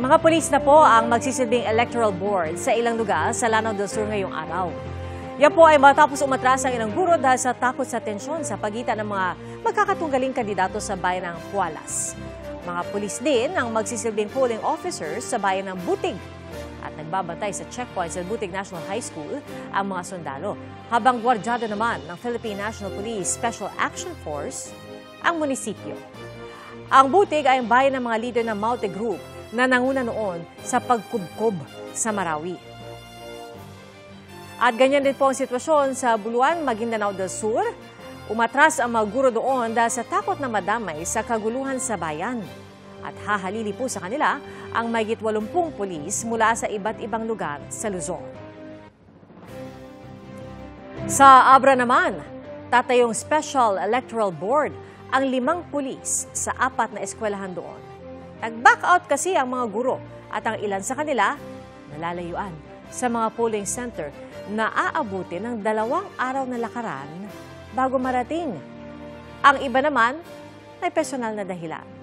Mga pulis na po ang magsisilbing electoral board sa ilang lugar sa Lanao del Sur ngayong araw. Yan po ay matapos umatras ang ilang guro dahil sa takot sa tensyon sa pagitan ng mga magkakatunggaling kandidato sa bayan ng Pualas. Mga pulis din ang magsisilbing polling officers sa bayan ng Butig at nagbabantay sa checkpoints sa Butig National High School ang mga sundalo, habang gwardyado naman ng Philippine National Police Special Action Force ang munisipyo. Ang Butig ay ang bayan ng mga leader ng Maute Group na nanguna noon sa pagkubkob sa Marawi. At ganyan din po ang sitwasyon sa Buluan, Maguindanao del Sur. Umatras ang mga guro doon dahil sa takot na madamay sa kaguluhan sa bayan. At hahalili po sa kanila ang mahigit 80 pulis mula sa iba't ibang lugar sa Luzon. Sa Abra naman, tatayong Special Electoral Board ang 5 pulis sa 4 na eskwelahan doon. Nag-back out kasi ang mga guro at ang ilan sa kanila nalalayuan sa mga polling center na aabutin ng 2 araw na lakaran bago marating. Ang iba naman may personal na dahilan.